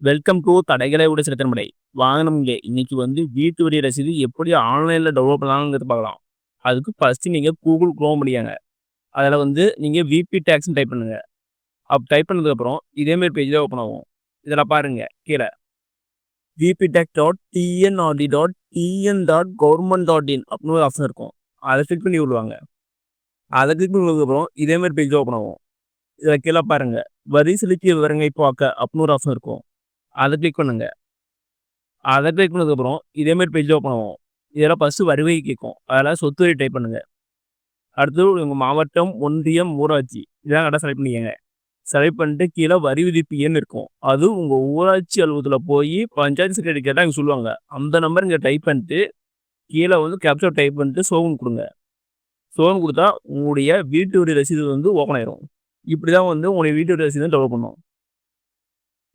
Welcome to தடைகளை விட சிறுத்தைமலை. வாங்கணும்ங்க. இன்னைக்கு வீட்டு வரி ரசீது எப்படி ஆன்லைன்ல டவுன்லோட் பண்ணலாம்ங்கிறத பார்க்கலாம். அதுக்கு ஃபர்ஸ்ட் நீங்க கூகுள் குரோம் படியாங்க. அதில் நீங்க விபி டேக்ஸ்னு டைப் பண்ணுங்க. டைப் பண்ணதுக்கப்புறம் இதே மாதிரி பேஜ் தான் ஓப்பன் ஆகும். இதில் பாருங்க கீழே vptax.tnrd.tn.government.in அப்படின்னு ஒரு ஆப்ஷன் இருக்கும். அதை கிளிக் பண்ணி விடுவாங்க. அதை கிளிக் பண்ணதுக்கப்புறம் இதே மாதிரி பேஜ் ஓப்பன் ஆகும். இதில் கீழே பாருங்க வரி செலுத்திய விவரங்களை பார்க்க அப்படின்னு ஒரு ஆப்ஷன் இருக்கும். அதை கிளிக் பண்ணுங்க. அதை கிளிக் பண்ணதுக்கப்புறம் இதே மாதிரி பேஜ் ஓப்பன் ஆகும். இதெல்லாம் ஃபஸ்ட்டு வருகை கேட்கும். அதெல்லாம் சொத்து வரி டைப் பண்ணுங்க. அடுத்து உங்கள் மாவட்டம், ஒன்றியம், ஊராட்சி இதெல்லாம் கரெக்டாக செலக்ட் பண்ணிக்கங்க. செலக்ட் பண்ணிட்டு கீழே வரி விதிப்பு எண் இருக்கும். அது உங்கள் ஊராட்சி அலுவலகத்தில் போய் பஞ்சாயத்து செக்ரட்டரி கேட்டால் இங்கே சொல்லுவாங்க. அந்த நம்பர் இங்கே டைப் பண்ணிட்டு கீழே கேப்சர் டைப் பண்ணிட்டு சோகம் கொடுங்க. சோகம் கொடுத்தா உங்களுடைய வீட்டு வரி ரசீது ஓப்பன் ஆயிரும். இப்படி தான் உங்களுடைய வீட்டு வரி ரசீது டெவலப் பண்ணும்.